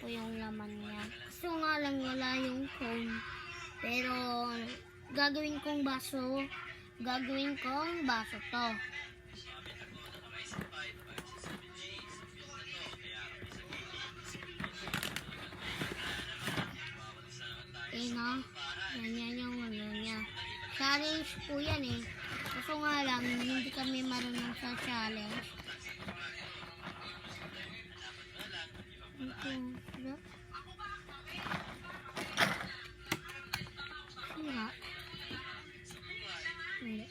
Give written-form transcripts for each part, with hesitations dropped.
yung laman niya. Gusto nga lang wala yung cone. Pero gagawin kong baso to. Ganyan yung ano niya. Challenge po yan eh. Kaso nga lang, hindi kami marunong sa challenge. Ito. Sira. Hindi.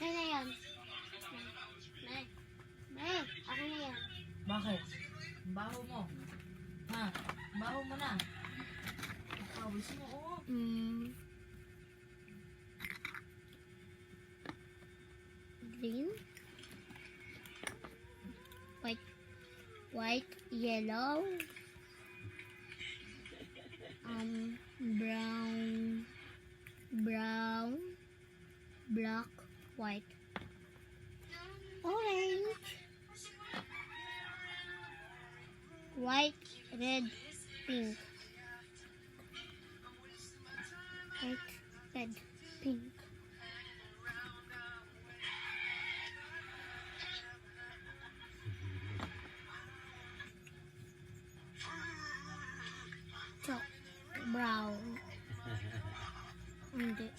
Akin na yan. Akin na yan. Bakit? Baho mo. Ha? Baho mo na. Pawis mo, oo. Green. White, yellow. Brown, black, white, orange, white, red, pink, white, red, pink. Brown. Hindi.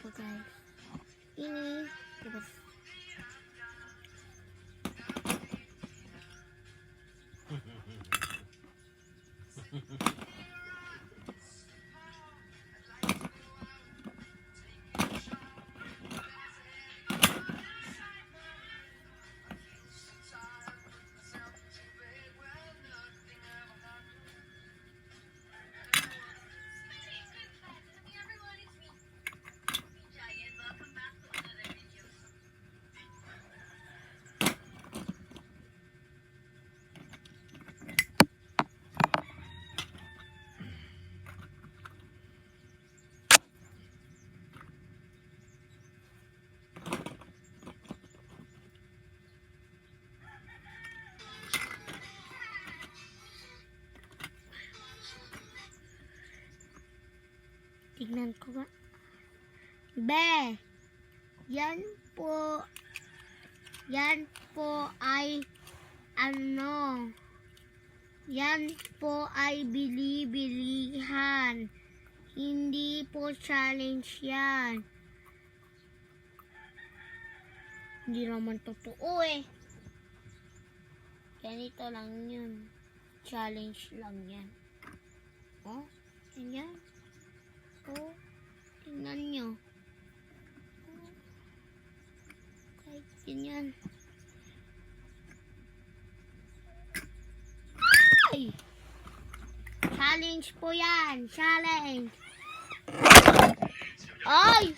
Po guys. Ini terus. Tignan ko ba? Yan po ay ano? Yan po ay bili-bilihan. Hindi po challenge yan. Hindi naman totoo eh. Ganito lang yun. Challenge lang yan. Oh, ganyan. Oh, tingnan nyo. Oh, kahit ganyan. Ay! Challenge po yan. Challenge. Ay!